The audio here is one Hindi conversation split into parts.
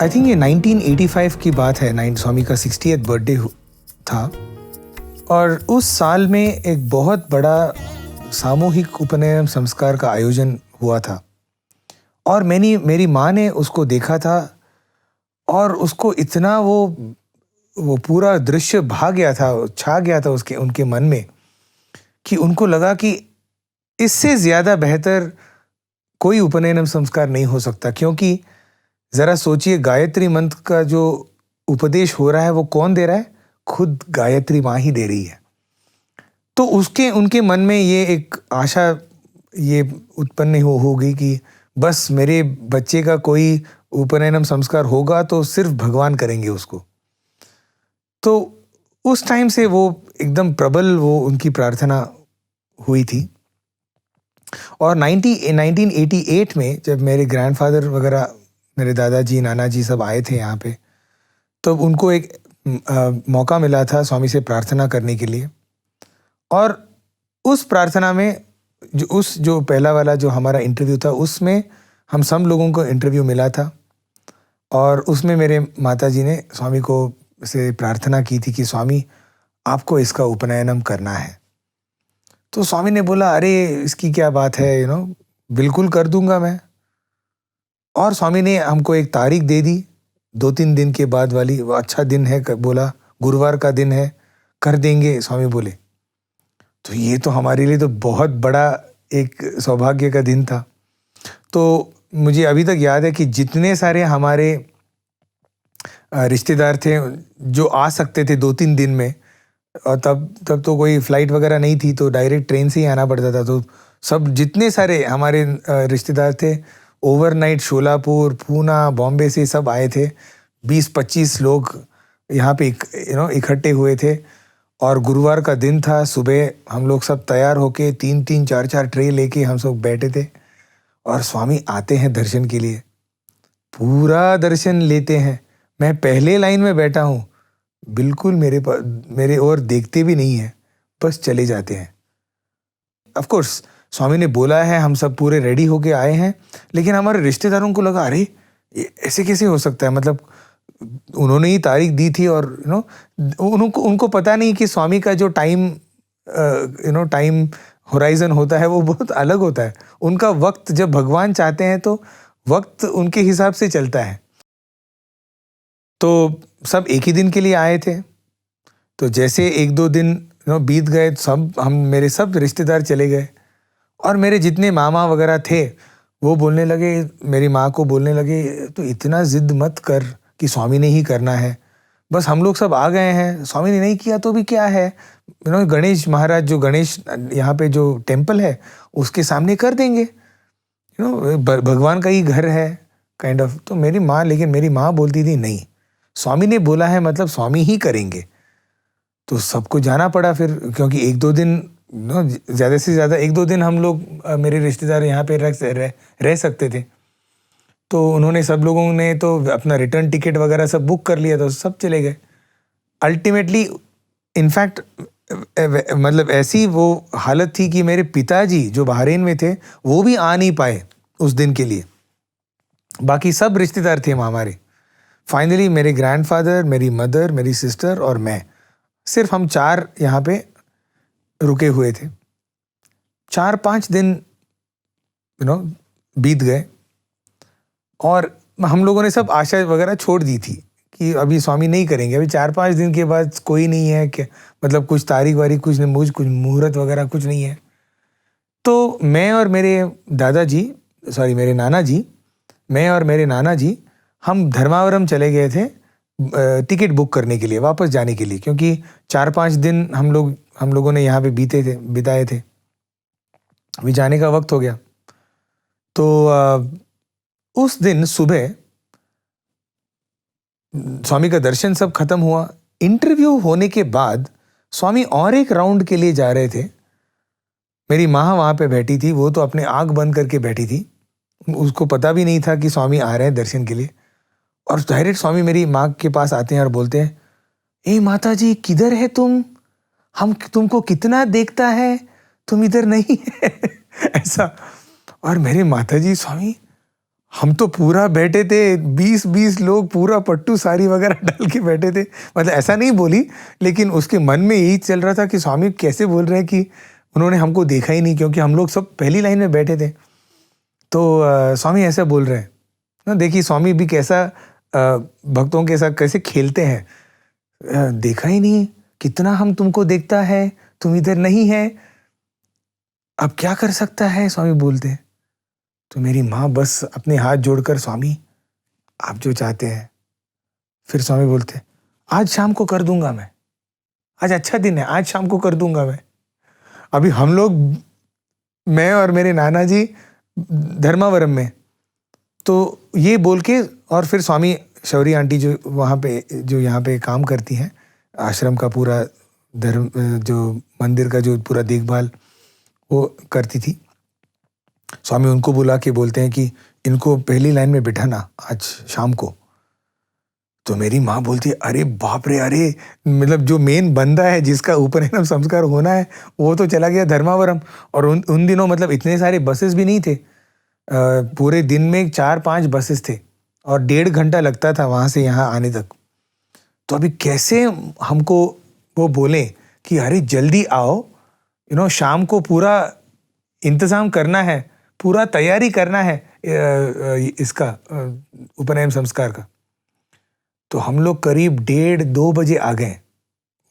आई थिंक ये 1985 की बात है। स्वामी का 60th बर्थडे था और उस साल में एक बहुत बड़ा सामूहिक उपनयन संस्कार का आयोजन हुआ था और मेरी माँ ने उसको देखा था और उसको इतना वो पूरा दृश्य भा गया था, छा गया था उनके मन में कि उनको लगा कि इससे ज़्यादा बेहतर कोई उपनयन संस्कार नहीं हो सकता। क्योंकि ज़रा सोचिए, गायत्री मंत्र का जो उपदेश हो रहा है वो कौन दे रहा है? खुद गायत्री माँ ही दे रही है। तो उनके मन में ये एक आशा ये उत्पन्न हो गई कि बस मेरे बच्चे का कोई उपनयनम संस्कार होगा तो सिर्फ भगवान करेंगे उसको। तो उस टाइम से वो एकदम प्रबल वो उनकी प्रार्थना हुई थी। और 1988 में जब मेरे ग्रैंडफादर वगैरह, मेरे दादाजी, नाना जी सब आए थे यहाँ पे, तो उनको एक मौका मिला था स्वामी से प्रार्थना करने के लिए। और उस प्रार्थना में जो पहला वाला जो हमारा इंटरव्यू था, उसमें हम सब लोगों को इंटरव्यू मिला था और उसमें मेरे माताजी ने स्वामी को से प्रार्थना की थी कि स्वामी आपको इसका उपनयनम करना है। तो स्वामी ने बोला, अरे इसकी क्या बात है, बिल्कुल कर दूंगा मैं। और स्वामी ने हमको एक तारीख दे दी 2-3 दिन के बाद वाली। वो अच्छा दिन है, बोला गुरुवार का दिन है, कर देंगे स्वामी बोले। तो ये तो हमारे लिए तो बहुत बड़ा एक सौभाग्य का दिन था। तो मुझे अभी तक याद है कि जितने सारे हमारे रिश्तेदार थे जो आ सकते थे 2-3 दिन में, और तब तो कोई फ्लाइट वगैरह नहीं थी, तो डायरेक्ट ट्रेन से ही आना पड़ता था। तो सब जितने सारे हमारे रिश्तेदार थे ओवरनाइट शोलापुर, पूना, बॉम्बे से सब आए थे। 20-25 लोग यहाँ पे इकट्ठे हुए थे और गुरुवार का दिन था। सुबह हम लोग सब तैयार होके 3-3, 4-4 ट्रे लेके हम सब बैठे थे और स्वामी आते हैं दर्शन के लिए। पूरा दर्शन लेते हैं। मैं पहले लाइन में बैठा हूँ, बिल्कुल मेरे ओर देखते भी नहीं है, बस चले जाते हैं। ऑफ कोर्स स्वामी ने बोला है, हम सब पूरे रेडी होके आए हैं, लेकिन हमारे रिश्तेदारों को लगा अरे ये ऐसे कैसे हो सकता है। मतलब उन्होंने ही तारीख दी थी और उनको पता नहीं कि स्वामी का जो टाइम होराइजन होता है वो बहुत अलग होता है। उनका वक्त जब भगवान चाहते हैं तो वक्त उनके हिसाब से चलता है। तो सब एक ही दिन के लिए आए थे। तो जैसे 1-2 दिन बीत गए, मेरे सब रिश्तेदार चले गए और मेरे जितने मामा वगैरह थे वो बोलने लगे, मेरी माँ को बोलने लगे, तो इतना जिद मत कर कि स्वामी ने ही करना है, बस हम लोग सब आ गए हैं, स्वामी ने नहीं किया तो भी क्या है, गणेश महाराज, जो गणेश यहाँ पे जो टेम्पल है उसके सामने कर देंगे, भगवान का ही घर है काइंड ऑफ। तो लेकिन मेरी माँ बोलती थी नहीं, स्वामी ने बोला है मतलब स्वामी ही करेंगे। तो सबको जाना पड़ा फिर, क्योंकि 1-2 दिन, ज़्यादा से ज़्यादा 1-2 दिन हम लोग, मेरे रिश्तेदार यहाँ पे रह सकते थे। तो उन्होंने, सब लोगों ने तो अपना रिटर्न टिकट वगैरह सब बुक कर लिया, तो सब चले गए। अल्टीमेटली इनफैक्ट मतलब ऐसी वो हालत थी कि मेरे पिताजी जो बहरीन में थे वो भी आ नहीं पाए उस दिन के लिए। बाकी सब रिश्तेदार थे हमारे। फाइनली मेरे ग्रैंडफादर, मेरी मदर, मेरी सिस्टर और मैं, सिर्फ हम 4 यहाँ पे रुके हुए थे। 4-5 दिन बीत गए और हम लोगों ने सब आशा वगैरह छोड़ दी थी कि अभी स्वामी नहीं करेंगे, अभी 4-5 दिन के बाद कोई नहीं है, क्या मतलब कुछ तारीख वारीख कुछ नहीं, कुछ मुहूर्त वगैरह कुछ नहीं है। तो मैं और मेरे नाना जी हम धर्मावरम चले गए थे टिकट बुक करने के लिए, वापस जाने के लिए, क्योंकि 4-5 दिन हम लोगों ने यहाँ पे बिताए थे, अभी जाने का वक्त हो गया। तो उस दिन सुबह स्वामी का दर्शन सब खत्म हुआ। इंटरव्यू होने के बाद स्वामी और एक राउंड के लिए जा रहे थे। मेरी माँ वहाँ पे बैठी थी, वो तो अपने आँख बंद करके बैठी थी, उसको पता भी नहीं था कि स्वामी आ रहे हैं दर्शन के लिए। और डायरेक्ट स्वामी मेरी माँ के पास आते हैं और बोलते हैं, ए माता जी किधर है तुम, हम तुमको कितना देखता है, तुम इधर नहीं है ऐसा। और मेरी माता जी, स्वामी हम तो पूरा बैठे थे, 20-20 लोग पूरा पट्टू साड़ी वगैरह डाल के बैठे थे। मतलब ऐसा नहीं बोली, लेकिन उसके मन में यही चल रहा था कि स्वामी कैसे बोल रहे हैं कि उन्होंने हमको देखा ही नहीं, क्योंकि हम लोग सब पहली लाइन में बैठे थे। तो स्वामी ऐसा बोल रहे हैं ना, देखिए स्वामी भी कैसा भक्तों के साथ कैसे खेलते हैं। देखा ही नहीं, कितना हम तुमको देखता है, तुम इधर नहीं है, अब क्या कर सकता है, स्वामी बोलते हैं। तो मेरी माँ बस अपने हाथ जोड़कर, स्वामी आप जो चाहते हैं। फिर स्वामी बोलते, आज शाम को कर दूंगा मैं, आज अच्छा दिन है, आज शाम को कर दूंगा मैं। अभी हम लोग, मैं और मेरे नाना जी धर्मावरम में, तो ये बोल के, और फिर स्वामी शौरी आंटी जो वहाँ पे, जो यहाँ पे काम करती हैं, आश्रम का पूरा धर्म, जो मंदिर का जो पूरा देखभाल वो करती थी, स्वामी उनको बुला के बोलते हैं कि इनको पहली लाइन में बिठाना आज शाम को। तो मेरी माँ बोलती है, अरे बाप रे, अरे मतलब जो मेन बंदा है जिसका उपनयन संस्कार होना है वो तो चला गया धर्मावरम। और उन दिनों मतलब इतने सारे बसेस भी नहीं थे, पूरे दिन में 4-5 बसेस थे और 1.5 घंटा लगता था वहाँ से यहाँ आने तक। तो अभी कैसे हमको वो बोले कि अरे जल्दी आओ, शाम को पूरा इंतज़ाम करना है, पूरा तैयारी करना है इसका उपनयन संस्कार का। तो हम लोग करीब 1:30-2 बजे आ गए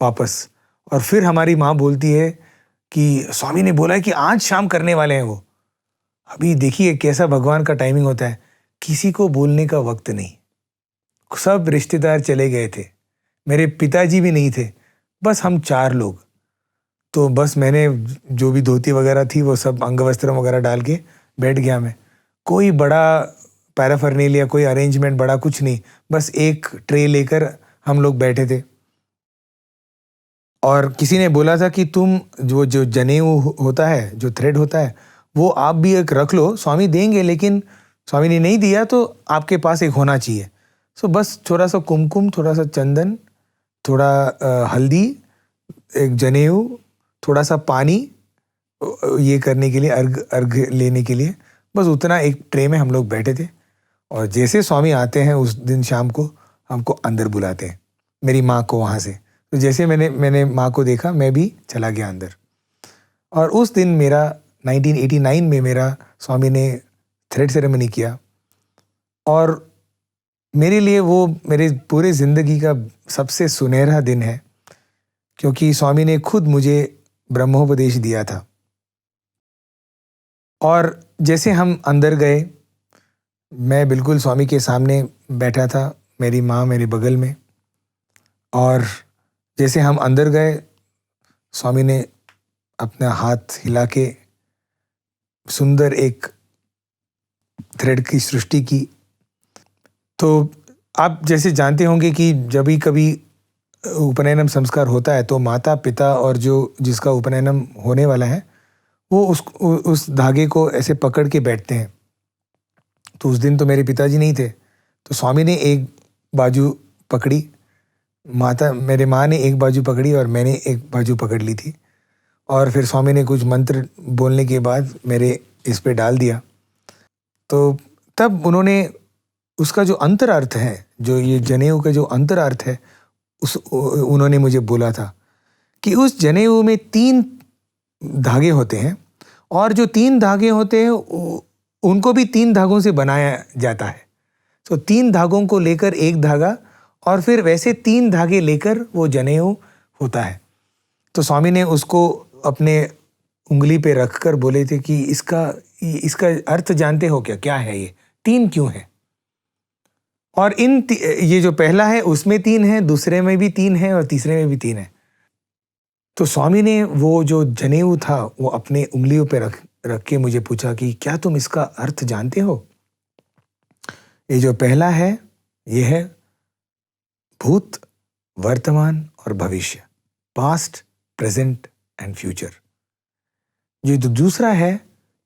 वापस। और फिर हमारी माँ बोलती है कि स्वामी ने बोला है कि आज शाम करने वाले हैं वो। अभी देखिए कैसा भगवान का टाइमिंग होता है, किसी को बोलने का वक्त नहीं, सब रिश्तेदार चले गए थे, मेरे पिताजी भी नहीं थे, बस हम 4 लोग। तो बस मैंने जो भी धोती वगैरह थी वो सब अंग वस्त्र वगैरह डाल के बैठ गया मैं। कोई बड़ा पैराफर्नेलिया, कोई अरेंजमेंट बड़ा कुछ नहीं, बस एक ट्रे लेकर हम लोग बैठे थे। और किसी ने बोला था कि तुम जो जनेऊ होता है, जो थ्रेड होता है, वो आप भी एक रख लो, स्वामी देंगे, लेकिन स्वामी ने नहीं दिया तो आपके पास एक होना चाहिए। सो बस थोड़ा सा कुमकुम, थोड़ा सा चंदन, थोड़ा हल्दी, एक जनेऊ, थोड़ा सा पानी, ये करने के लिए, अर्घ लेने के लिए, बस उतना एक ट्रे में हम लोग बैठे थे। और जैसे स्वामी आते हैं उस दिन शाम को, हमको अंदर बुलाते हैं, मेरी माँ को वहाँ से। तो जैसे मैंने माँ को देखा, मैं भी चला गया अंदर। और उस दिन मेरा 1989 में मेरा स्वामी ने थ्रेड सेरेमनी किया, और मेरे लिए वो मेरे पूरे ज़िंदगी का सबसे सुनहरा दिन है, क्योंकि स्वामी ने खुद मुझे ब्रह्मोपदेश दिया था। और जैसे हम अंदर गए, मैं बिल्कुल स्वामी के सामने बैठा था, मेरी माँ मेरे बगल में, और जैसे हम अंदर गए, स्वामी ने अपना हाथ हिला के सुंदर एक थ्रेड की सृष्टि की। तो आप जैसे जानते होंगे कि जब भी कभी उपनयनम संस्कार होता है तो माता पिता और जो जिसका उपनयनम होने वाला है वो उस धागे को ऐसे पकड़ के बैठते हैं। तो उस दिन तो मेरे पिताजी नहीं थे, तो स्वामी ने एक बाजू पकड़ी, मेरे माँ ने एक बाजू पकड़ी और मैंने एक बाजू पकड़ ली थी। और फिर स्वामी ने कुछ मंत्र बोलने के बाद मेरे इस पे डाल दिया। तो तब उन्होंने उसका जो अंतरार्थ है, जो ये जनेऊ का जो अंतरार्थ है, उन्होंने मुझे बोला था कि उस जनेऊ में 3 धागे होते हैं, और जो 3 धागे होते हैं उनको भी 3 धागों से बनाया जाता है। तो 3 धागों को लेकर एक धागा, और फिर वैसे 3 धागे लेकर वो जनेऊ होता है। तो स्वामी ने उसको अपने उंगली पे रखकर बोले थे कि इसका अर्थ जानते हो क्या, क्या है ये, 3 क्यों है? और ये जो पहला है उसमें 3 है, दूसरे में भी 3 है और तीसरे में भी 3 है। तो स्वामी ने वो जो जनेऊ था वो अपने उंगलियों पे रख के मुझे पूछा कि क्या तुम इसका अर्थ जानते हो? ये जो पहला है ये है भूत, वर्तमान और भविष्य, पास्ट, प्रेजेंट एंड फ्यूचर। ये जो दूसरा है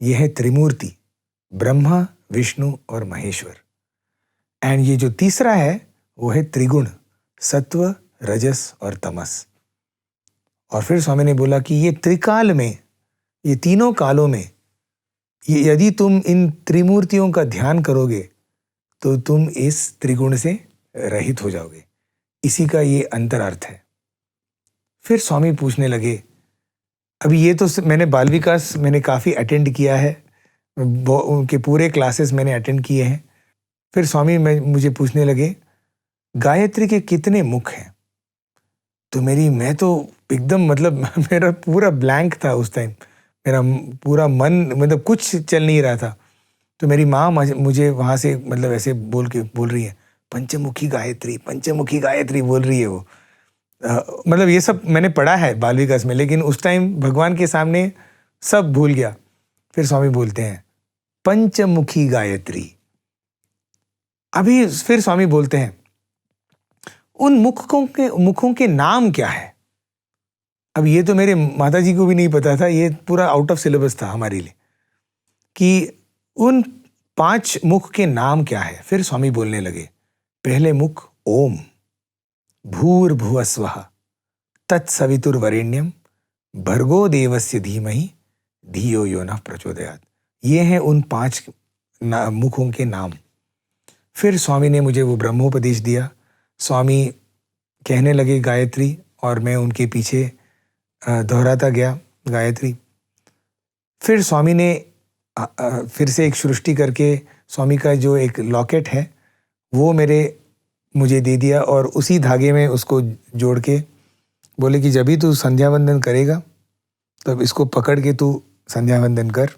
ये है त्रिमूर्ति, ब्रह्मा, विष्णु और महेश्वर। एंड ये जो तीसरा है वो है त्रिगुण, सत्व, रजस और तमस। और फिर स्वामी ने बोला कि ये त्रिकाल में, ये तीनों कालों में यदि तुम इन त्रिमूर्तियों का ध्यान करोगे तो तुम इस त्रिगुण से रहित हो जाओगे। इसी का ये अंतरार्थ है। फिर स्वामी पूछने लगे, अभी ये तो मैंने बाल विकास मैंने काफ़ी अटेंड किया है, उनके पूरे क्लासेस मैंने अटेंड किए हैं। फिर स्वामी मुझे पूछने लगे, गायत्री के कितने मुख हैं? तो मैं तो एकदम मतलब मेरा पूरा ब्लैंक था उस टाइम। मेरा पूरा मन मतलब कुछ चल नहीं रहा था। तो मेरी माँ मुझे वहाँ से मतलब ऐसे बोल रही है, पंचमुखी गायत्री बोल रही है वो। मतलब ये सब मैंने पढ़ा है बाल विकास में, लेकिन उस टाइम भगवान के सामने सब भूल गया। फिर स्वामी बोलते हैं, पंचमुखी गायत्री। अभी फिर स्वामी बोलते हैं, उन मुखों के नाम क्या है? अब ये तो मेरे माताजी को भी नहीं पता था, ये पूरा आउट ऑफ सिलेबस था हमारे लिए कि उन 5 मुख के नाम क्या है। फिर स्वामी बोलने लगे, पहले मुख ओम, भूर्भुवस्वः तत्सवितुर्वरेण्यम भर्गो देवस्य धीमहि धियो यो नः प्रचोदयात्। ये हैं उन 5 मुखों के नाम। फिर स्वामी ने मुझे वो ब्रह्मोपदेश दिया। स्वामी कहने लगे गायत्री और मैं उनके पीछे दोहराता गया गायत्री। फिर स्वामी ने फिर से एक सृष्टि करके स्वामी का जो एक लॉकेट है वो मुझे दे दिया और उसी धागे में उसको जोड़ के बोले कि जब भी तू संध्या वंदन करेगा तब इसको पकड़ के तू संध्या वंदन कर।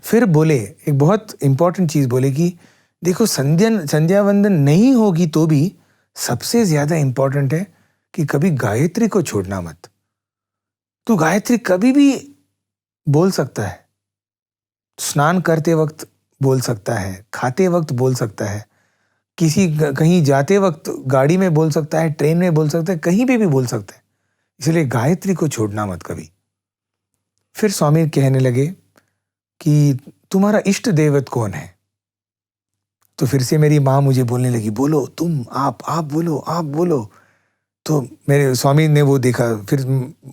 फिर बोले एक बहुत इंपॉर्टेंट चीज़ बोले कि देखो संध्या वंदन नहीं होगी तो भी सबसे ज़्यादा इंपॉर्टेंट है कि कभी गायत्री को छोड़ना मत। तू गायत्री कभी भी बोल सकता है, स्नान करते वक्त बोल सकता है, खाते वक्त बोल सकता है, कहीं जाते वक्त गाड़ी में बोल सकता है, ट्रेन में बोल सकता है, कहीं पे भी बोल सकता है। इसलिए गायत्री को छोड़ना मत कभी। फिर स्वामी कहने लगे कि तुम्हारा इष्ट देवत कौन है? तो फिर से मेरी माँ मुझे बोलने लगी, बोलो तुम, आप बोलो। तो मेरे स्वामी ने वो देखा, फिर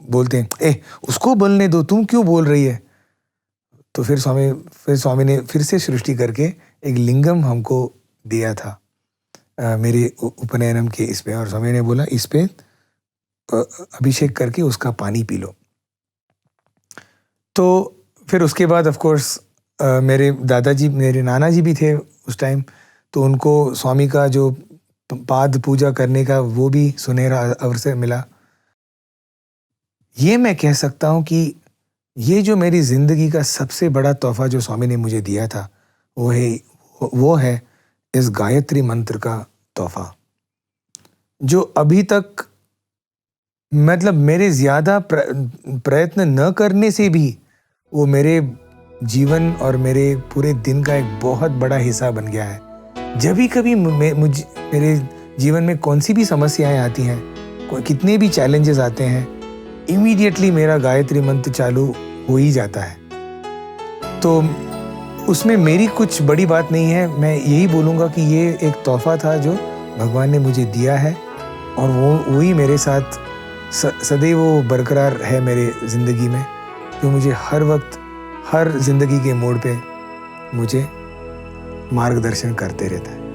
बोलते हैं, उसको बोलने दो, तुम क्यों बोल रही है? तो फिर स्वामी ने फिर से सृष्टि करके एक लिंगम हमको दिया था मेरे उपनयनम के इस पे, और स्वामी ने बोला इस पे अभिषेक करके उसका पानी पी लो। तो फिर उसके बाद ऑफ कोर्स मेरे दादाजी, मेरे नाना जी भी थे उस टाइम, तो उनको स्वामी का जो पाद पूजा करने का वो भी सुनहरा अवसर मिला। ये मैं कह सकता हूँ कि ये जो मेरी ज़िंदगी का सबसे बड़ा तोहफा जो स्वामी ने मुझे दिया था वो है इस गायत्री मंत्र का तोहफा, जो अभी तक मतलब मेरे ज़्यादा प्रयत्न न करने से भी वो मेरे जीवन और मेरे पूरे दिन का एक बहुत बड़ा हिस्सा बन गया है। जब भी कभी मेरे जीवन में कौन सी भी समस्याएं आती हैं, कितने भी चैलेंजेस आते हैं, इमीडिएटली मेरा गायत्री मंत्र चालू हो ही जाता है। तो उसमें मेरी कुछ बड़ी बात नहीं है, मैं यही बोलूँगा कि ये एक तोहफा था जो भगवान ने मुझे दिया है, और वही मेरे साथ सदैव वो बरकरार है मेरे ज़िंदगी में, जो मुझे हर वक्त हर ज़िंदगी के मोड़ पे मुझे मार्गदर्शन करते रहता है।